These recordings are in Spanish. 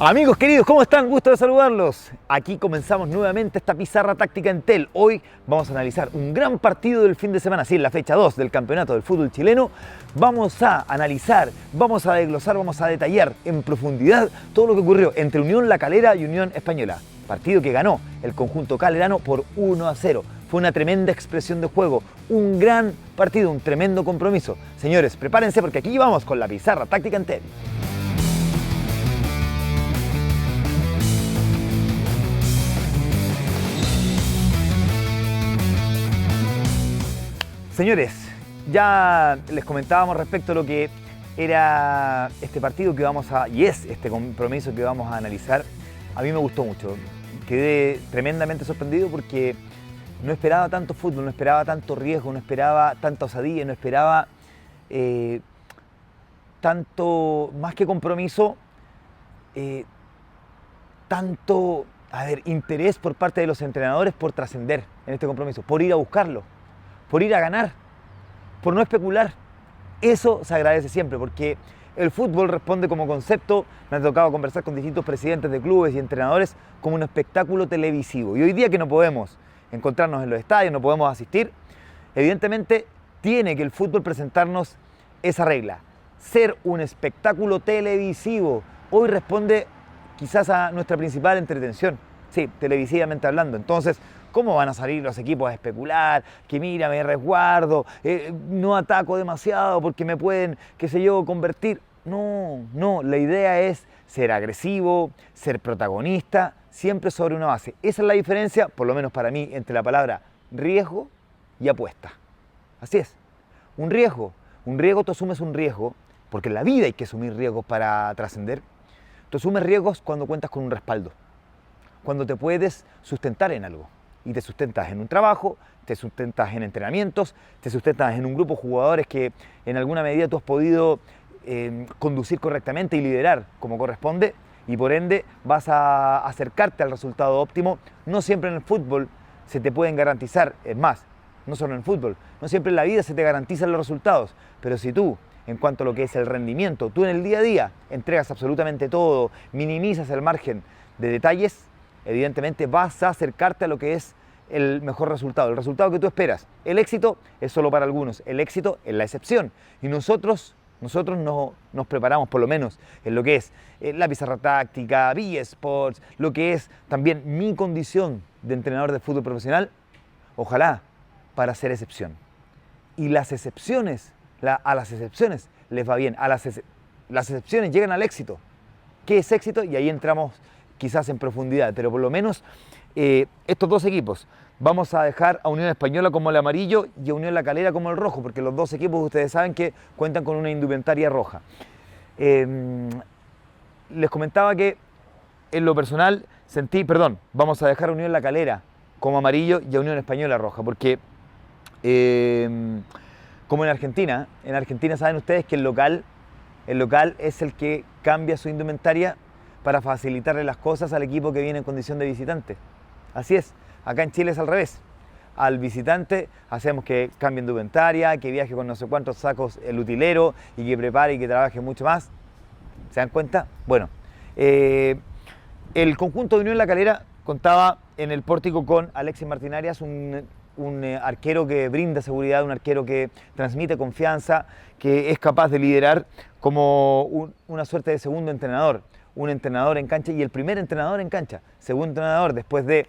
Amigos queridos, ¿cómo están? Gusto de saludarlos. Aquí comenzamos nuevamente esta pizarra táctica Entel. Hoy vamos a analizar un gran partido del fin de semana, sí, en la fecha 2 del campeonato del fútbol chileno. Vamos a analizar, vamos a desglosar, vamos a detallar en profundidad todo lo que ocurrió entre Unión La Calera y Unión Española. Partido que ganó el conjunto calerano por 1-0. Fue una tremenda expresión de juego, un gran partido, un tremendo compromiso. Señores, prepárense porque aquí vamos con la pizarra táctica Entel. Señores, ya les comentábamos respecto a lo que era este partido que vamos a, y es este compromiso que vamos a analizar. A mí me gustó mucho, quedé tremendamente sorprendido porque no esperaba tanto fútbol, no esperaba tanto riesgo, no esperaba tanta osadía, no esperaba tanto, más que compromiso, tanto, interés por parte de los entrenadores por trascender en este compromiso, por ir a buscarlo, por ir a ganar, por no especular. Eso se agradece siempre porque el fútbol responde como concepto, me ha tocado conversar con distintos presidentes de clubes y entrenadores, como un espectáculo televisivo. Y hoy día que no podemos encontrarnos en los estadios, no podemos asistir, evidentemente tiene que el fútbol presentarnos esa regla, ser un espectáculo televisivo. Hoy responde quizás a nuestra principal entretención, sí, televisivamente hablando. Entonces, ¿cómo van a salir los equipos a especular? Que mira, me resguardo, no ataco demasiado porque me pueden, qué sé yo, convertir. No, la idea es ser agresivo, ser protagonista, siempre sobre una base. Esa es la diferencia, por lo menos para mí, entre la palabra riesgo y apuesta. Así es, un riesgo, tú asumes un riesgo, porque en la vida hay que asumir riesgos para trascender. Tú asumes riesgos cuando cuentas con un respaldo, cuando te puedes sustentar en algo. Y te sustentas en un trabajo, te sustentas en entrenamientos, te sustentas en un grupo de jugadores que en alguna medida tú has podido conducir correctamente y liderar como corresponde, y por ende vas a acercarte al resultado óptimo. No siempre en el fútbol se te pueden garantizar, es más, no solo en el fútbol, no siempre en la vida se te garantizan los resultados, pero si tú, en cuanto a lo que es el rendimiento, tú en el día a día entregas absolutamente todo, minimizas el margen de detalles, evidentemente vas a acercarte a lo que es el mejor resultado, el resultado que tú esperas. El éxito es solo para algunos, el éxito es la excepción. Y nosotros nos preparamos, por lo menos en lo que es la pizarra táctica, eSports, lo que es también mi condición de entrenador de fútbol profesional, ojalá para ser excepción. Y las excepciones, a las excepciones les va bien, las excepciones llegan al éxito. ¿Qué es éxito? Y ahí entramos quizás en profundidad, pero por lo menos estos dos equipos, vamos a dejar a Unión Española como el amarillo y a Unión La Calera como el rojo, porque los dos equipos ustedes saben que cuentan con una indumentaria roja. Les comentaba que en lo personal vamos a dejar a Unión La Calera como amarillo y a Unión Española roja, porque como en Argentina saben ustedes que el local es el que cambia su indumentaria para facilitarle las cosas al equipo que viene en condición de visitante. Así es, acá en Chile es al revés. Al visitante hacemos que cambie indumentaria, que viaje con no sé cuántos sacos el utilero y que prepare y que trabaje mucho más. ¿Se dan cuenta? Bueno, el conjunto de Unión La Calera contaba en el pórtico con Alexis Martín Arias, un arquero que brinda seguridad, un arquero que transmite confianza, que es capaz de liderar como una suerte de segundo entrenador. Un entrenador en cancha y el primer entrenador en cancha, segundo entrenador después de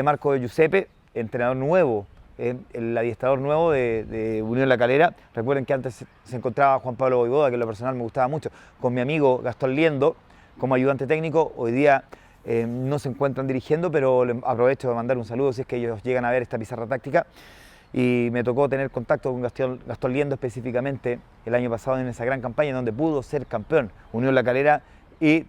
Marco Giuseppe, entrenador nuevo, el adiestrador nuevo de Unión La Calera. Recuerden que antes se encontraba Juan Pablo Voivoda, que en lo personal me gustaba mucho, con mi amigo Gastón Liendo como ayudante técnico. Hoy día no se encuentran dirigiendo, pero aprovecho de mandar un saludo si es que ellos llegan a ver esta pizarra táctica. Y me tocó tener contacto con Gastón Liendo específicamente el año pasado en esa gran campaña en donde pudo ser campeón Unión La Calera y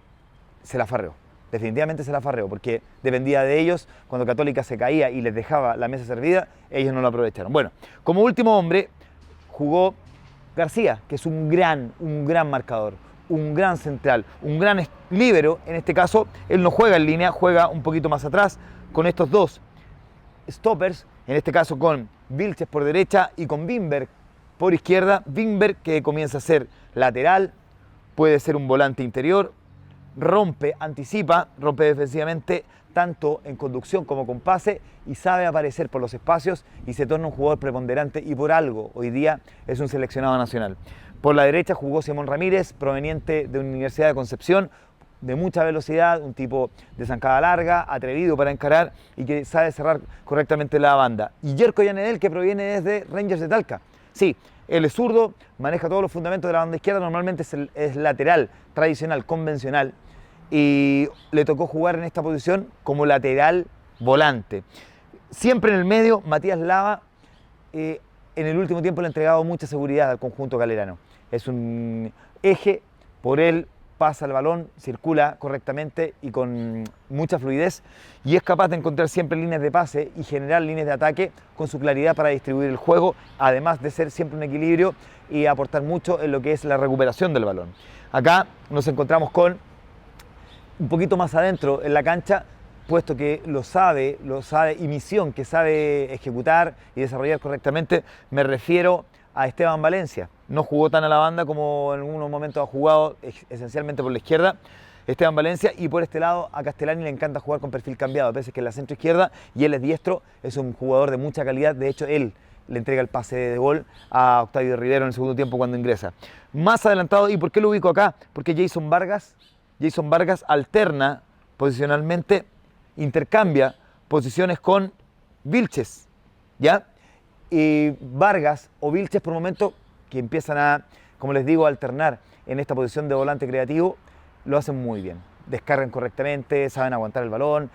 se la farreó, definitivamente se la farreó, porque dependía de ellos. Cuando Católica se caía y les dejaba la mesa servida, ellos no lo aprovecharon. Bueno, como último hombre jugó García, que es un gran marcador, un gran central, un gran líbero. En este caso, él no juega en línea, juega un poquito más atrás con estos dos stoppers, en este caso con Vilches por derecha y con Wimberg por izquierda. Wimberg que comienza a ser lateral, puede ser un volante interior, rompe, anticipa, rompe defensivamente tanto en conducción como con pase y sabe aparecer por los espacios y se torna un jugador preponderante y por algo hoy día es un seleccionado nacional. Por la derecha jugó Simón Ramírez, proveniente de una Universidad de Concepción, de mucha velocidad, un tipo de zancada larga, atrevido para encarar y que sabe cerrar correctamente la banda. Y Jerko Llanedel, que proviene desde Rangers de Talca. Sí, él es zurdo, maneja todos los fundamentos de la banda izquierda, normalmente es lateral, tradicional, convencional, y le tocó jugar en esta posición como lateral volante. Siempre en el medio, Matías Lava, en el último tiempo le ha entregado mucha seguridad al conjunto calerano. Es un eje, por él pasa el balón, circula correctamente y con mucha fluidez y es capaz de encontrar siempre líneas de pase y generar líneas de ataque con su claridad para distribuir el juego, además de ser siempre un equilibrio y aportar mucho en lo que es la recuperación del balón. Acá nos encontramos con un poquito más adentro en la cancha, puesto que lo sabe y misión que sabe ejecutar y desarrollar correctamente, me refiero a Esteban Valencia. No jugó tan a la banda como en algunos momentos ha jugado, esencialmente por la izquierda, Esteban Valencia, y por este lado a Castellani le encanta jugar con perfil cambiado, a veces que en la centro izquierda y él es diestro, es un jugador de mucha calidad, de hecho él le entrega el pase de gol a Octavio Rivero en el segundo tiempo cuando ingresa. Más adelantado, ¿y por qué lo ubico acá? Porque Jason Vargas alterna posicionalmente, intercambia posiciones con Vilches, ¿ya? Y Vargas o Vilches por momentos que empiezan a, como les digo, a alternar en esta posición de volante creativo, lo hacen muy bien. Descargan correctamente, saben aguantar el balón,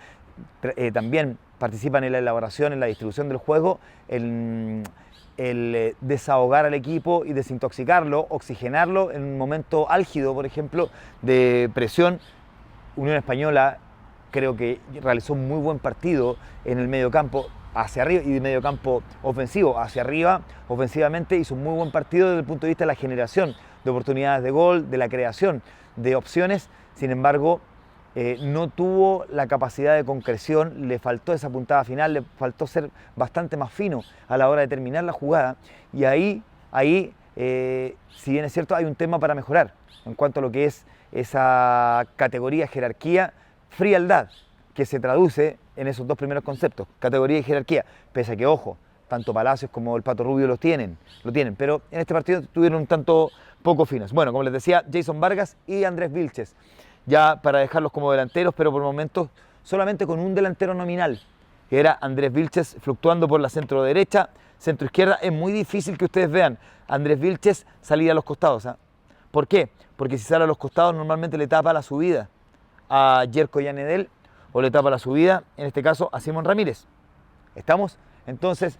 también participan en la elaboración, en la distribución del juego, el desahogar al equipo y desintoxicarlo, oxigenarlo en un momento álgido, por ejemplo, de presión. Unión Española creo que realizó un muy buen partido en el mediocampo hacia arriba y de mediocampo ofensivo hacia arriba, ofensivamente hizo un muy buen partido desde el punto de vista de la generación de oportunidades de gol, de la creación de opciones. Sin embargo, no tuvo la capacidad de concreción, le faltó esa puntada final, le faltó ser bastante más fino a la hora de terminar la jugada y ahí si bien es cierto, hay un tema para mejorar en cuanto a lo que es esa categoría, jerarquía, frialdad, que se traduce en esos dos primeros conceptos, categoría y jerarquía, pese a que, ojo, tanto Palacios como el Pato Rubio lo tienen, pero en este partido estuvieron un tanto poco finos. Bueno, como les decía, Jason Vargas y Andrés Vilches, ya para dejarlos como delanteros, pero por momentos solamente con un delantero nominal, que era Andrés Vilches fluctuando por la centro derecha, centro izquierda. Es muy difícil que ustedes vean a Andrés Vilches salir a los costados, ¿eh? ¿Por qué? Porque si sale a los costados normalmente le tapa la subida a Jerko Llanedel o le tapa la subida, en este caso, a Simón Ramírez. ¿Estamos? Entonces,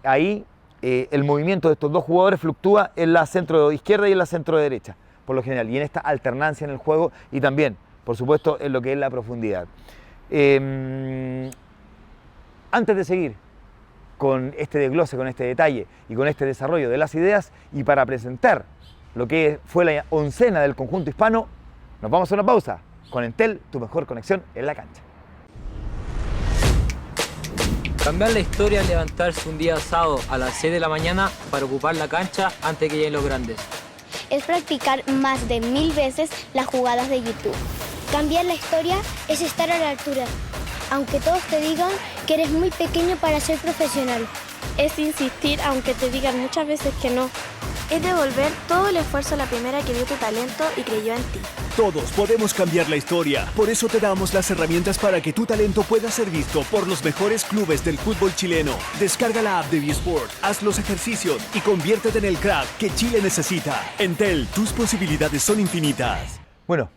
ahí el movimiento de estos dos jugadores fluctúa en la centro izquierda y en la centro derecha, por lo general, y en esta alternancia en el juego y también, por supuesto, en lo que es la profundidad. Antes de seguir con este desglose, con este detalle y con este desarrollo de las ideas, y para presentar lo que fue la oncena del conjunto hispano, nos vamos a una pausa con Entel, tu mejor conexión en la cancha. Cambiar la historia es levantarse un día sábado a las 6 de la mañana para ocupar la cancha antes que lleguen los grandes. Es practicar más de 1000 veces las jugadas de YouTube. Cambiar la historia es estar a la altura, aunque todos te digan que eres muy pequeño para ser profesional. Es insistir aunque te digan muchas veces que no. Es devolver todo el esfuerzo a la primera que vio tu talento y creyó en ti. Todos podemos cambiar la historia. Por eso te damos las herramientas para que tu talento pueda ser visto por los mejores clubes del fútbol chileno. Descarga la app de ViewSport, haz los ejercicios y conviértete en el crack que Chile necesita. Entel, tus posibilidades son infinitas. Bueno,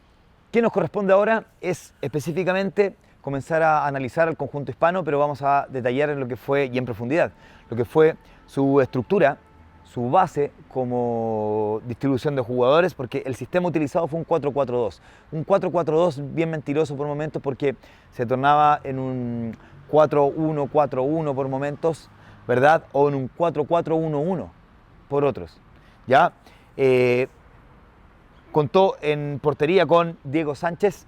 ¿qué nos corresponde ahora? Es específicamente comenzar a analizar el conjunto hispano, pero vamos a detallar en lo que fue, y en profundidad, lo que fue su estructura, su base como distribución de jugadores, porque el sistema utilizado fue un 4-4-2. Un 4-4-2 bien mentiroso por momentos, porque se tornaba en un 4-1-4-1 por momentos, ¿verdad? O en un 4-4-1-1 por otros, ¿ya? Contó en portería con Diego Sánchez,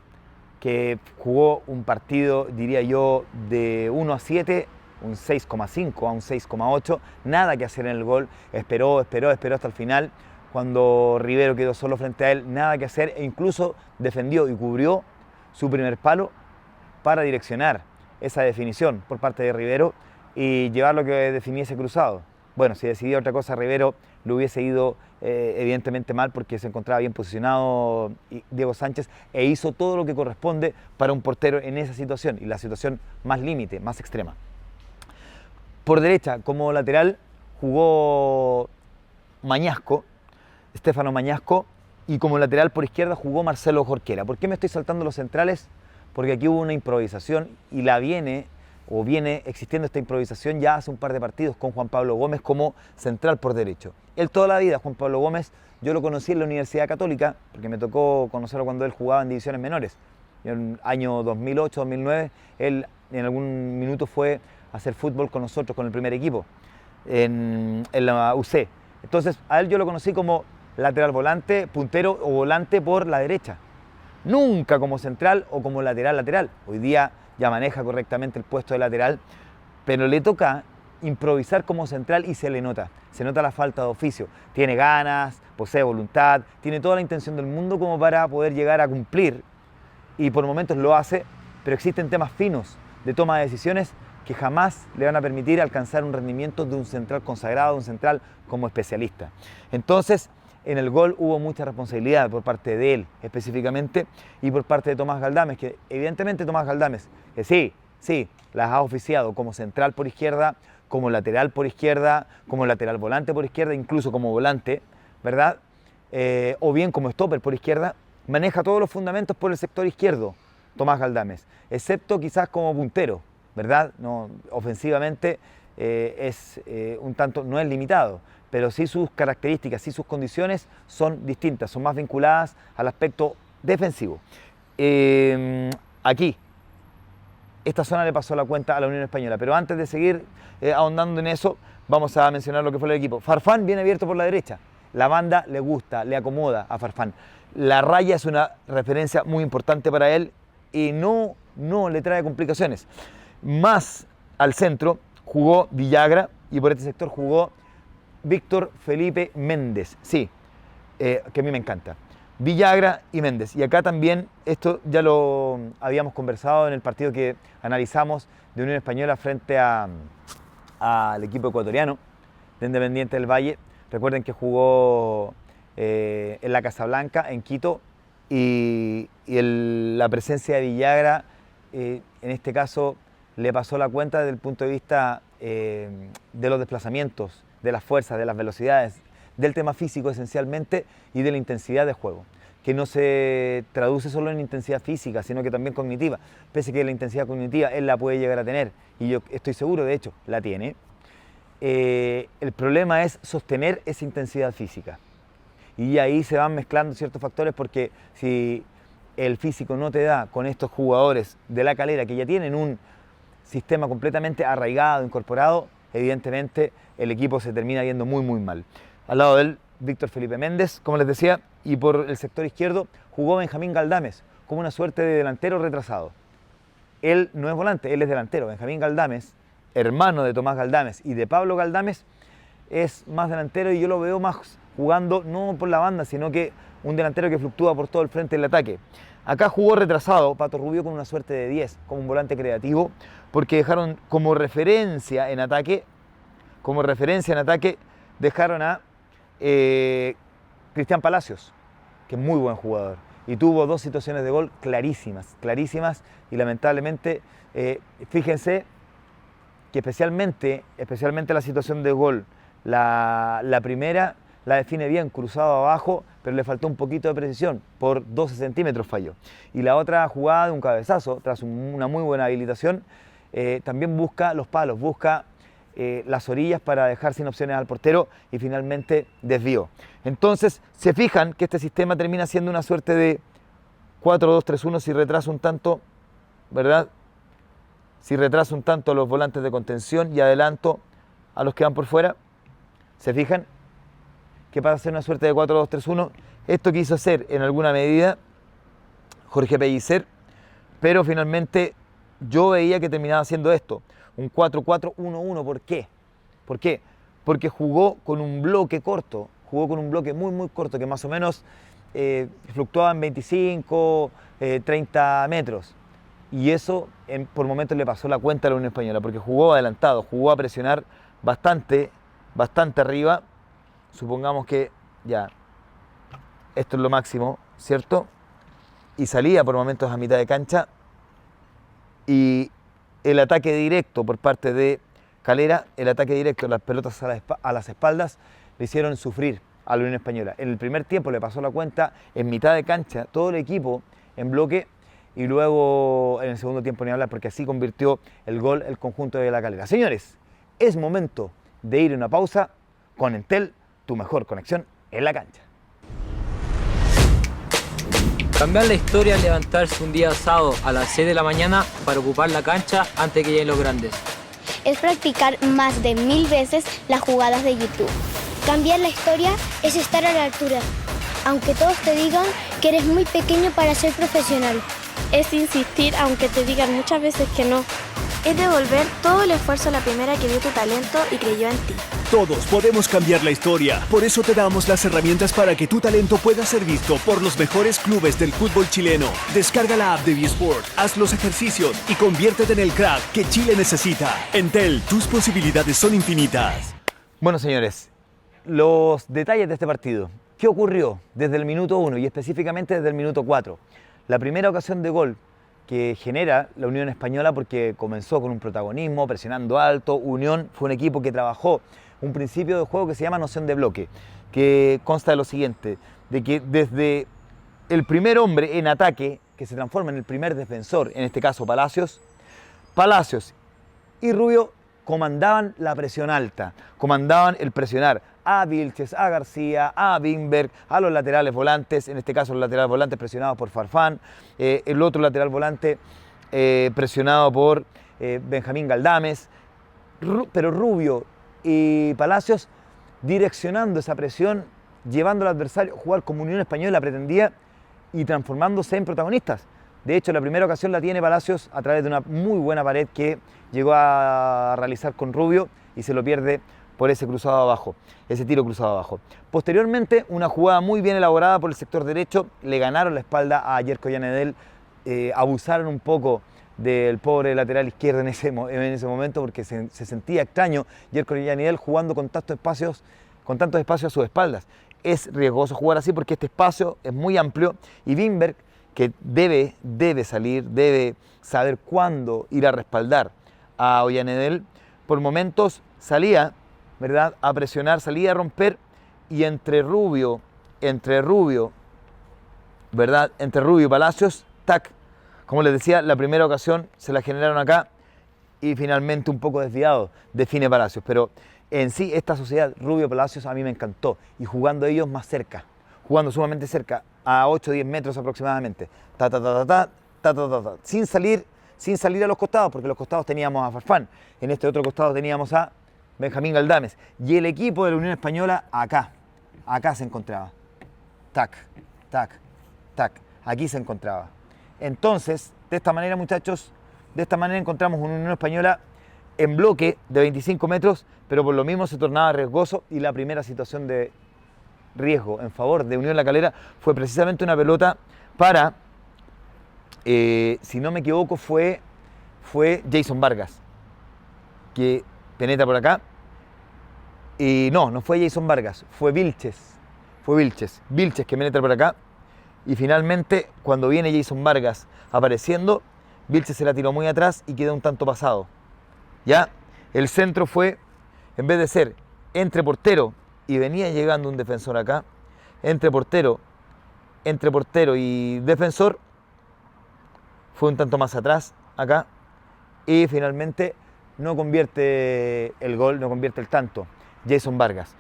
que jugó un partido, diría yo, de 1-7, un 6,5 a un 6,8, nada que hacer en el gol, esperó hasta el final, cuando Rivero quedó solo frente a él, nada que hacer, e incluso defendió y cubrió su primer palo para direccionar esa definición por parte de Rivero y llevar lo que definía ese cruzado. Bueno, si decidía otra cosa, Rivero lo hubiese ido evidentemente mal porque se encontraba bien posicionado Diego Sánchez e hizo todo lo que corresponde para un portero en esa situación y la situación más límite, más extrema. Por derecha, como lateral, jugó Mañasco, Stefano Mañasco, y como lateral por izquierda jugó Marcelo Jorquera. ¿Por qué me estoy saltando los centrales? Porque aquí hubo una improvisación y viene existiendo esta improvisación ya hace un par de partidos con Juan Pablo Gómez como central por derecho. Él toda la vida, Juan Pablo Gómez, yo lo conocí en la Universidad Católica, porque me tocó conocerlo cuando él jugaba en divisiones menores. En el año 2008-2009, él en algún minuto fue a hacer fútbol con nosotros, con el primer equipo, en la UC. Entonces, a él yo lo conocí como lateral volante, puntero o volante por la derecha. Nunca como central o como lateral. Hoy día ya maneja correctamente el puesto de lateral, pero le toca improvisar como central y se nota la falta de oficio. Tiene ganas, posee voluntad, tiene toda la intención del mundo como para poder llegar a cumplir y por momentos lo hace, pero existen temas finos de toma de decisiones que jamás le van a permitir alcanzar un rendimiento de un central consagrado, un central como especialista. Entonces, en el gol hubo mucha responsabilidad por parte de él específicamente y por parte de Tomás Galdames, que evidentemente Tomás Galdames, que sí, las ha oficiado como central por izquierda, como lateral por izquierda, como lateral volante por izquierda, incluso como volante, ¿verdad? O bien como stopper por izquierda, maneja todos los fundamentos por el sector izquierdo, Tomás Galdames, excepto quizás como puntero, ¿verdad? No, ofensivamente no es limitado, pero sí sus características, sí sus condiciones son distintas, son más vinculadas al aspecto defensivo. Aquí, esta zona le pasó la cuenta a la Unión Española, pero antes de seguir ahondando en eso, vamos a mencionar lo que fue el equipo. Farfán viene abierto por la derecha, la banda le gusta, le acomoda a Farfán. La raya es una referencia muy importante para él y no le trae complicaciones. Más al centro jugó Villagra y por este sector jugó Víctor Felipe Méndez, sí, que a mí me encanta. Villagra y Méndez. Y acá también, esto ya lo habíamos conversado en el partido que analizamos de Unión Española frente al equipo ecuatoriano de Independiente del Valle. Recuerden que jugó en la Casablanca, en Quito, y la presencia de Villagra, en este caso, le pasó la cuenta desde el punto de vista de los desplazamientos, de las fuerzas, de las velocidades, del tema físico esencialmente y de la intensidad de juego, que no se traduce solo en intensidad física, sino que también cognitiva, pese a que la intensidad cognitiva él la puede llegar a tener, y yo estoy seguro, de hecho, la tiene. El problema es sostener esa intensidad física, y ahí se van mezclando ciertos factores, porque si el físico no te da con estos jugadores de La Calera, que ya tienen un sistema completamente arraigado, incorporado, evidentemente el equipo se termina yendo muy mal. Al lado de él, Víctor Felipe Méndez, como les decía, y por el sector izquierdo jugó Benjamín Galdames, como una suerte de delantero retrasado. Él no es volante, él es delantero. Benjamín Galdames, hermano de Tomás Galdames y de Pablo Galdames, es más delantero y yo lo veo más jugando no por la banda, sino que un delantero que fluctúa por todo el frente del ataque. Acá jugó retrasado Pato Rubio con una suerte de 10, como un volante creativo, porque dejaron como referencia en ataque, dejaron a Cristian Palacios, que es muy buen jugador, y tuvo dos situaciones de gol clarísimas, y lamentablemente, fíjense que especialmente la situación de gol, la primera la define bien, cruzado abajo, pero le faltó un poquito de precisión, por 12 centímetros falló. Y la otra jugada de un cabezazo, tras una muy buena habilitación, también busca los palos, busca las orillas para dejar sin opciones al portero y finalmente desvió. Entonces, se fijan que este sistema termina siendo una suerte de 4-2-3-1 si retrasa un tanto, ¿verdad? Si retrasa un tanto a los volantes de contención y adelanto a los que van por fuera. ¿Se fijan? Que pasa a ser una suerte de 4-2-3-1. Esto quiso hacer en alguna medida Jorge Pellicer, pero finalmente yo veía que terminaba haciendo esto, un 4-4-1-1. ¿Por qué? Porque jugó con un bloque corto, jugó con un bloque muy corto, que más o menos fluctuaba en 25, 30 metros. Y eso por momentos le pasó la cuenta a la Unión Española, porque jugó adelantado, jugó a presionar bastante arriba. Supongamos que ya, esto es lo máximo, ¿cierto? Y salía por momentos a mitad de cancha. Y el ataque directo por parte de Calera, el ataque directo, las pelotas a las espaldas, le hicieron sufrir a la Unión Española. En el primer tiempo le pasó la cuenta en mitad de cancha, todo el equipo en bloque, y luego en el segundo tiempo ni hablar, porque así convirtió el gol el conjunto de la Calera. Señores, es momento de ir a una pausa con Entel, tu mejor conexión en la cancha. Cambiar la historia es levantarse un día sábado a las 6 de la mañana para ocupar la cancha antes que lleguen los grandes. Es practicar más de 1000 veces las jugadas de YouTube. Cambiar la historia es estar a la altura, aunque todos te digan que eres muy pequeño para ser profesional. Es insistir aunque te digan muchas veces que no. Es devolver todo el esfuerzo a la primera que vio tu talento y creyó en ti. Todos podemos cambiar la historia. Por eso te damos las herramientas para que tu talento pueda ser visto por los mejores clubes del fútbol chileno. Descarga la app de V-Sport, haz los ejercicios y conviértete en el crack que Chile necesita. Entel, tus posibilidades son infinitas. Bueno, señores, los detalles de este partido. ¿Qué ocurrió desde el minuto 1 y específicamente desde el minuto 4? La primera ocasión de gol que genera la Unión Española, porque comenzó con un protagonismo, presionando alto. Unión fue un equipo que trabajó un principio de juego que se llama noción de bloque, que consta de lo siguiente, de que desde el primer hombre en ataque, que se transforma en el primer defensor, en este caso Palacios y Rubio comandaban la presión alta, comandaban el presionar a Vilches, a García, a Wimberg, a los laterales volantes, en este caso los laterales volantes presionados por Farfán, el otro lateral volante presionado por Benjamín Galdames, pero Rubio y Palacios direccionando esa presión, llevando al adversario a jugar como Unión Española pretendía y transformándose en protagonistas. De hecho, la primera ocasión la tiene Palacios a través de una muy buena pared que llegó a realizar con Rubio y se lo pierde por ese cruzado abajo, ese tiro cruzado abajo. Posteriormente, una jugada muy bien elaborada por el sector derecho, le ganaron la espalda a Jerko Yanedel, abusaron un poco del pobre lateral izquierdo en ese momento porque se sentía extraño Jerko Yanedel jugando con tantos espacios a sus espaldas. Es riesgoso jugar así porque este espacio es muy amplio y Wimberg, que debe salir, debe saber cuándo ir a respaldar a Ollanedel, por momentos salía, ¿verdad?, a presionar, salía a romper, y entre Rubio, ¿verdad?, entre Rubio y Palacios, tac, como les decía, la primera ocasión se la generaron acá y finalmente un poco desviado define Palacios, pero en sí esta sociedad Rubio-Palacios a mí me encantó, y jugando ellos más cerca, jugando sumamente cerca, a 8 o 10 metros aproximadamente, sin salir a los costados, porque los costados teníamos a Farfán, en este otro costado teníamos a Benjamín Galdames, y el equipo de la Unión Española acá se encontraba, tac, aquí se encontraba. Entonces, de esta manera, muchachos, encontramos una Unión Española en bloque de 25 metros, pero por lo mismo se tornaba riesgoso, y la primera situación de riesgo en favor de Unión La Calera fue precisamente una pelota para, si no me equivoco, fue Jason Vargas, que penetra por acá, y no fue Jason Vargas, fue Vilches que penetra por acá, y finalmente cuando viene Jason Vargas apareciendo, Vilches se la tiró muy atrás y quedó un tanto pasado. Ya, el centro fue, en vez de ser entre portero y venía llegando un defensor acá, entre portero y defensor, fue un tanto más atrás acá, y finalmente no convierte el gol, no convierte el tanto Jason Vargas.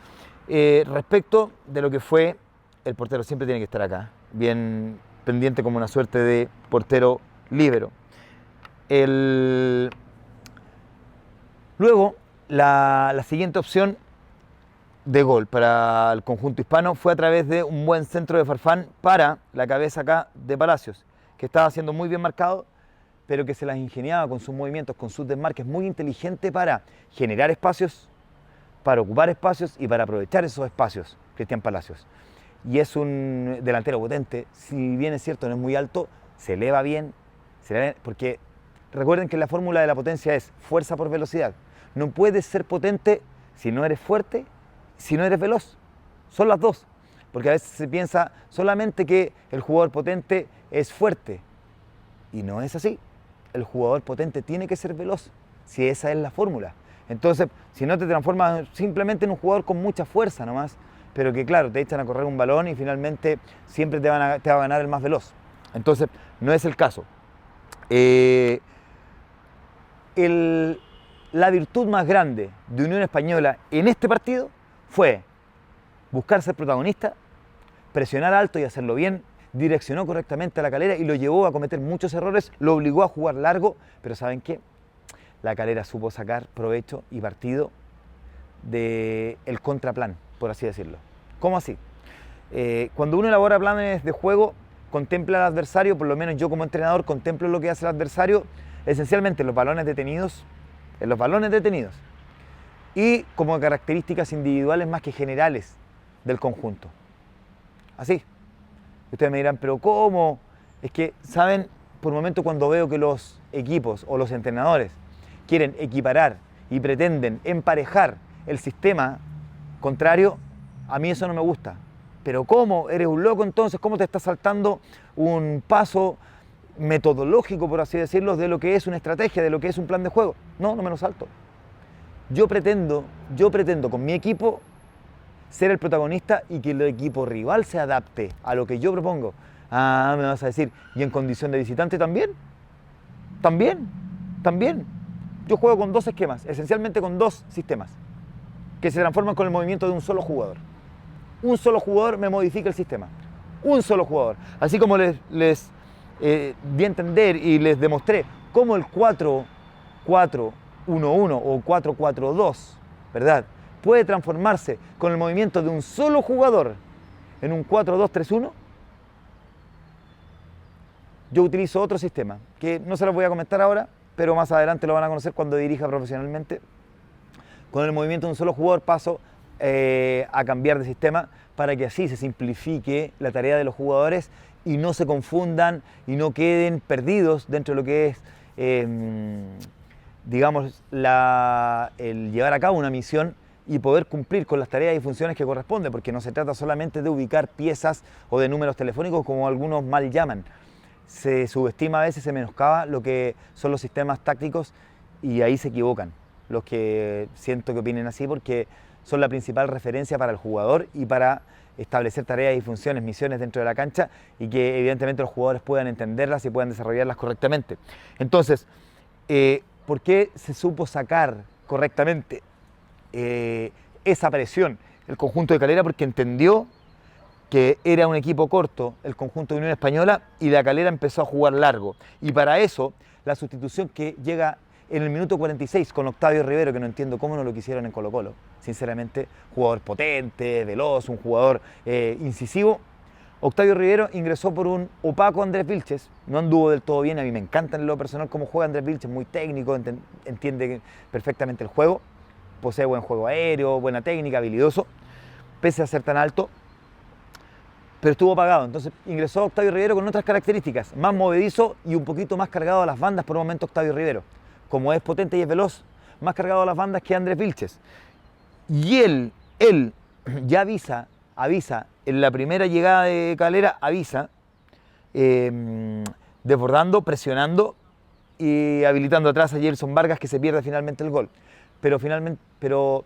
Respecto de lo que fue, el portero siempre tiene que estar acá, bien pendiente, como una suerte de portero líbero. Luego, la siguiente opción de gol para el conjunto hispano fue a través de un buen centro de Farfán para la cabeza acá de Palacios, que estaba siendo muy bien marcado, pero que se las ingeniaba con sus movimientos, con sus desmarques, muy inteligente para generar espacios, para ocupar espacios y para aprovechar esos espacios. Cristian Palacios. Y es un delantero potente, si bien es cierto, no es muy alto, se eleva bien, porque recuerden que la fórmula de la potencia es fuerza por velocidad. No puedes ser potente si no eres fuerte, si no eres veloz. Son las dos, porque a veces se piensa solamente que el jugador potente es fuerte, y no es así. El jugador potente tiene que ser veloz, si esa es la fórmula. Entonces, si no te transformas simplemente en un jugador con mucha fuerza nomás, pero que claro, te echan a correr un balón y finalmente siempre te va a ganar el más veloz. Entonces, no es el caso. La virtud más grande de Unión Española en este partido fue buscar ser protagonista, presionar alto y hacerlo bien, direccionó correctamente a La Calera y lo llevó a cometer muchos errores, lo obligó a jugar largo, pero ¿saben qué? La Calera supo sacar provecho y partido del contraplan, por así decirlo. ¿Cómo así? Cuando uno elabora planes de juego, contempla al adversario, por lo menos yo como entrenador contemplo lo que hace el adversario, esencialmente en los balones detenidos, y como características individuales más que generales del conjunto. Así. Ustedes me dirán, ¿pero cómo? Es que, ¿saben? Por un momento cuando veo que los equipos o los entrenadores quieren equiparar y pretenden emparejar el sistema contrario, a mí eso no me gusta. ¿Pero cómo? ¿Eres un loco entonces? ¿Cómo te estás saltando un paso metodológico, por así decirlo, de lo que es una estrategia, de lo que es un plan de juego? No, no me lo salto. Yo pretendo con mi equipo ser el protagonista y que el equipo rival se adapte a lo que yo propongo. Ah, me vas a decir, ¿y en condición de visitante también? También. Yo juego con dos esquemas, esencialmente con dos sistemas, que se transforman con el movimiento de un solo jugador. Un solo jugador me modifica el sistema. Un solo jugador. Así como les di a entender y les demostré cómo el 4-4-1-1 o 4-4-2, ¿verdad?, puede transformarse con el movimiento de un solo jugador en un 4-2-3-1, yo utilizo otro sistema, que no se los voy a comentar ahora, pero más adelante lo van a conocer cuando dirija profesionalmente. Con el movimiento de un solo jugador paso a cambiar de sistema para que así se simplifique la tarea de los jugadores y no se confundan y no queden perdidos dentro de lo que es, digamos, el llevar a cabo una misión y poder cumplir con las tareas y funciones que corresponden, porque no se trata solamente de ubicar piezas o de números telefónicos como algunos mal llaman. Se subestima a veces, se menoscaba lo que son los sistemas tácticos y ahí se equivocan los que siento que opinen así, porque son la principal referencia para el jugador y para establecer tareas y funciones, misiones dentro de la cancha y que evidentemente los jugadores puedan entenderlas y puedan desarrollarlas correctamente. Entonces, ¿por qué se supo sacar correctamente esa presión el conjunto de Calera? Porque entendió que era un equipo corto el conjunto de Unión Española y la Calera empezó a jugar largo. Y para eso, la sustitución que llega en el minuto 46 con Octavio Rivero, que no entiendo cómo no lo quisieron en Colo-Colo, sinceramente, jugador potente, veloz, un jugador incisivo. Octavio Rivero ingresó por un opaco Andrés Vilches, no anduvo del todo bien, a mí me encanta en lo personal cómo juega Andrés Vilches, muy técnico, entiende perfectamente el juego, posee buen juego aéreo, buena técnica, habilidoso, pese a ser tan alto, pero estuvo apagado. Entonces ingresó Octavio Rivero con otras características, más movedizo y un poquito más cargado a las bandas por un momento Octavio Rivero. Como es potente y es veloz, más cargado a las bandas que Andrés Vilches. Y él ya avisa en la primera llegada de Calera, desbordando, presionando y habilitando atrás a Gelson Vargas, que se pierde finalmente el gol. Pero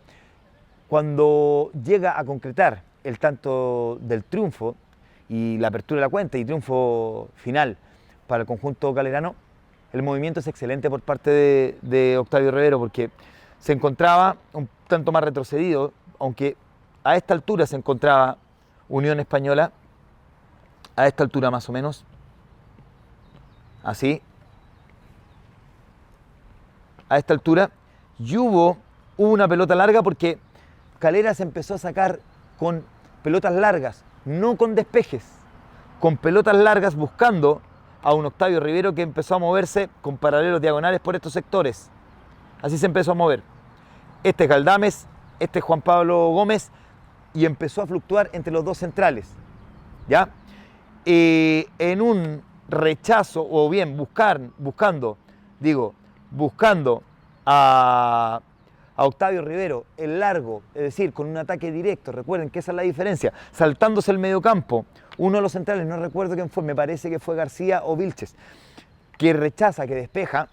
cuando llega a concretar el tanto del triunfo y la apertura de la cuenta y triunfo final para el conjunto calerano, el movimiento es excelente por parte de Octavio Rivero, porque se encontraba un tanto más retrocedido, aunque a esta altura se encontraba Unión Española, a esta altura más o menos, así, a esta altura, y hubo una pelota larga porque Calera se empezó a sacar con pelotas largas, no con despejes, con pelotas largas buscando a un Octavio Rivero que empezó a moverse con paralelos diagonales por estos sectores. Así se empezó a mover. Este es Galdames, este es Juan Pablo Gómez, y empezó a fluctuar entre los dos centrales, ¿ya? En un rechazo, o bien buscando a Octavio Rivero, el largo, es decir, con un ataque directo, recuerden que esa es la diferencia, saltándose el mediocampo, uno de los centrales, no recuerdo quién fue, me parece que fue García o Vilches, que rechaza, que despeja,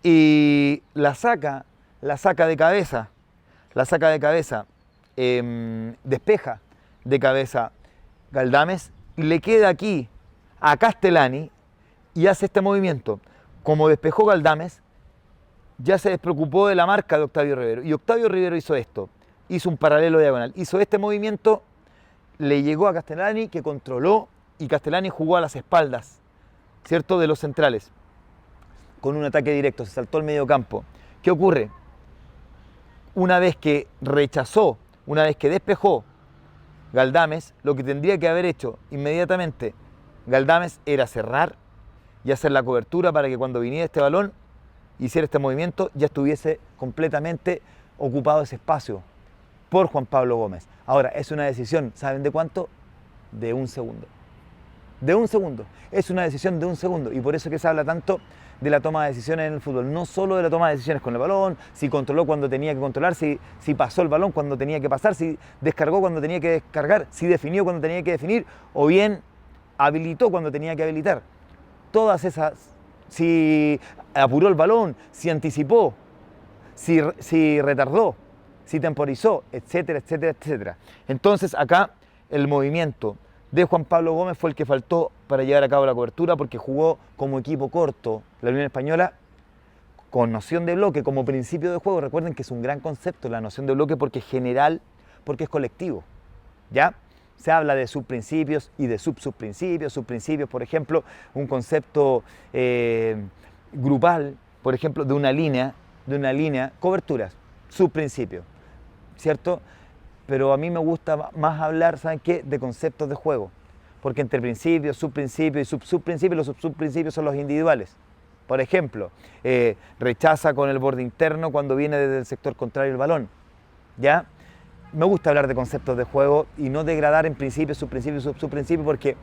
y la saca de cabeza, despeja de cabeza Galdames, le queda aquí a Castellani y hace este movimiento. Como despejó Galdames, ya se despreocupó de la marca de Octavio Rivero. Y Octavio Rivero hizo esto, hizo un paralelo diagonal, hizo este movimiento, le llegó a Castellani, que controló, y Castellani jugó a las espaldas, ¿cierto?, de los centrales, con un ataque directo, se saltó el medio campo. ¿Qué ocurre? Una vez que rechazó, una vez que despejó Galdames, lo que tendría que haber hecho inmediatamente Galdames era cerrar y hacer la cobertura para que cuando viniera este balón, hiciera este movimiento, ya estuviese completamente ocupado ese espacio por Juan Pablo Gómez. Ahora, es una decisión, ¿saben de cuánto? De un segundo. De un segundo. Es una decisión de un segundo, y por eso que se habla tanto de la toma de decisiones en el fútbol. No solo de la toma de decisiones con el balón, si controló cuando tenía que controlar, si pasó el balón cuando tenía que pasar, si descargó cuando tenía que descargar, si definió cuando tenía que definir, o bien habilitó cuando tenía que habilitar. Todas esas, si apuró el balón, si anticipó, si retardó, si temporizó, etcétera, etcétera, etcétera. Entonces acá el movimiento de Juan Pablo Gómez fue el que faltó para llevar a cabo la cobertura, porque jugó como equipo corto la Unión Española, con noción de bloque como principio de juego. Recuerden que es un gran concepto la noción de bloque, porque es general, porque es colectivo, ¿ya? Se habla de subprincipios y de subprincipios. Subprincipios, por ejemplo, un concepto grupal, por ejemplo, de una línea, coberturas, subprincipio, ¿cierto? Pero a mí me gusta más hablar, ¿saben qué?, de conceptos de juego, porque entre principios, subprincipios y subprincipios, los subprincipios son los individuales. Por ejemplo, rechaza con el borde interno cuando viene desde el sector contrario el balón, ¿ya? Me gusta hablar de conceptos de juego y no degradar en principio, subprincipio y subprincipio, porque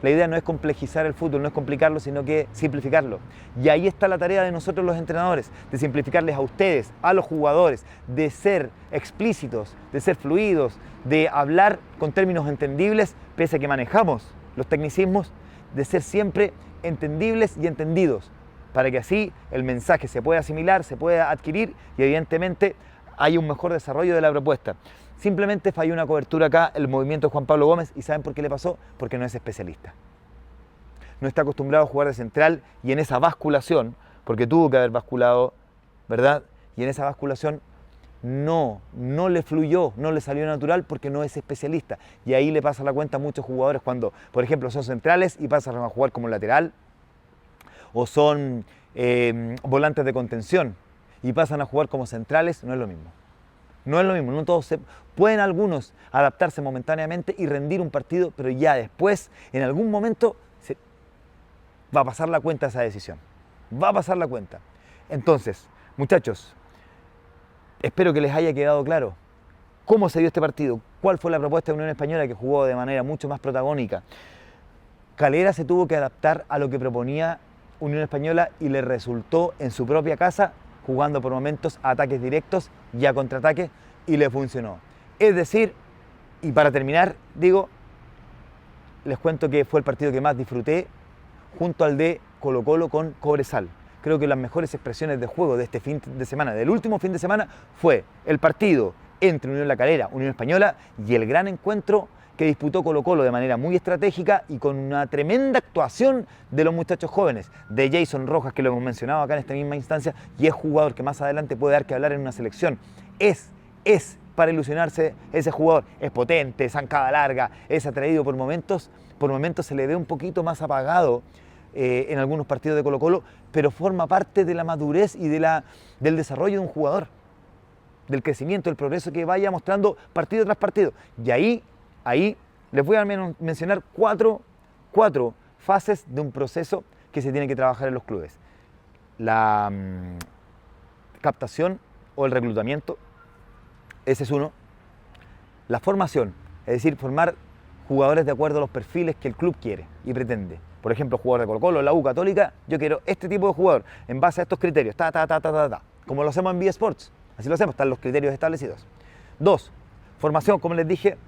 la idea no es complejizar el fútbol, no es complicarlo, sino que simplificarlo. Y ahí está la tarea de nosotros los entrenadores, de simplificarles a ustedes, a los jugadores, de ser explícitos, de ser fluidos, de hablar con términos entendibles, pese a que manejamos los tecnicismos, de ser siempre entendibles y entendidos, para que así el mensaje se pueda asimilar, se pueda adquirir y evidentemente hay un mejor desarrollo de la propuesta. Simplemente falló una cobertura acá, el movimiento de Juan Pablo Gómez, y ¿saben por qué le pasó? Porque no es especialista. No está acostumbrado a jugar de central, y en esa basculación, porque tuvo que haber basculado, ¿verdad? Y en esa basculación no le fluyó, no le salió natural, porque no es especialista. Y ahí le pasa la cuenta a muchos jugadores cuando, por ejemplo, son centrales y pasan a jugar como lateral, o son volantes de contención y pasan a jugar como centrales. No es lo mismo. No es lo mismo, no todos pueden algunos adaptarse momentáneamente y rendir un partido, pero ya después, en algún momento, va a pasar la cuenta esa decisión. Va a pasar la cuenta. Entonces, muchachos, espero que les haya quedado claro cómo se dio este partido, cuál fue la propuesta de Unión Española, que jugó de manera mucho más protagónica. Calera se tuvo que adaptar a lo que proponía Unión Española y le resultó en su propia casa, jugando por momentos a ataques directos y a contraataques, y le funcionó. Es decir, y para terminar, les cuento que fue el partido que más disfruté, junto al de Colo-Colo con Cobresal. Creo que las mejores expresiones de juego de este fin de semana, del último fin de semana, fue el partido entre Unión La Calera, Unión Española, y el gran encuentro que disputó Colo-Colo de manera muy estratégica y con una tremenda actuación de los muchachos jóvenes, de Jason Rojas, que lo hemos mencionado acá en esta misma instancia, y es jugador que más adelante puede dar que hablar en una selección. Es para ilusionarse ese jugador, es potente, zancada larga, es atraído por momentos se le ve un poquito más apagado en algunos partidos de Colo-Colo, pero forma parte de la madurez y del desarrollo de un jugador, del crecimiento, del progreso que vaya mostrando partido tras partido. Y ahí les voy a mencionar cuatro fases de un proceso que se tiene que trabajar en los clubes. La captación o el reclutamiento, ese es uno. La formación, es decir, formar jugadores de acuerdo a los perfiles que el club quiere y pretende. Por ejemplo, jugador de Colo-Colo, la U Católica, yo quiero este tipo de jugador en base a estos criterios, como lo hacemos en VIA Sports. Así lo hacemos, están los criterios establecidos. 2, formación, como les dije,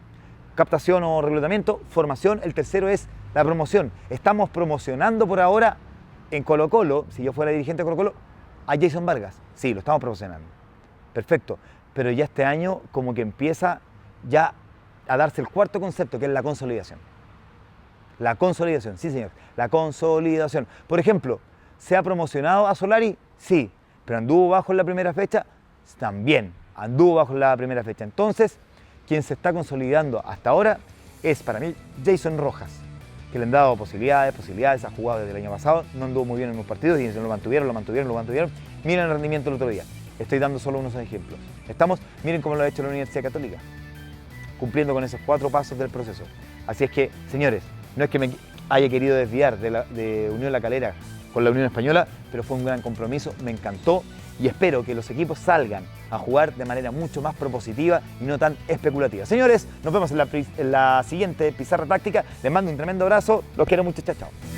captación o reclutamiento, formación. El tercero es la promoción. Estamos promocionando por ahora en Colo-Colo, si yo fuera dirigente de Colo-Colo, a Jason Vargas. Sí, lo estamos promocionando. Perfecto. Pero ya este año como que empieza ya a darse el cuarto concepto, que es la consolidación. La consolidación, sí señor, la consolidación. Por ejemplo, ¿se ha promocionado a Solari? Sí, pero anduvo bajo en la primera fecha, también anduvo bajo en la primera fecha. Entonces, quien se está consolidando hasta ahora es para mí Jason Rojas, que le han dado posibilidades, ha jugado desde el año pasado, no anduvo muy bien en unos partidos y lo mantuvieron. Miren el rendimiento del otro día. Estoy dando solo unos ejemplos. Miren cómo lo ha hecho la Universidad Católica, cumpliendo con esos 4 pasos del proceso. Así es que, señores, no es que me haya querido desviar de Unión La Calera con la Unión Española, pero fue un gran compromiso, me encantó y espero que los equipos salgan a jugar de manera mucho más propositiva y no tan especulativa. Señores, nos vemos en la siguiente pizarra táctica. Les mando un tremendo abrazo, los quiero mucho, chao, chao.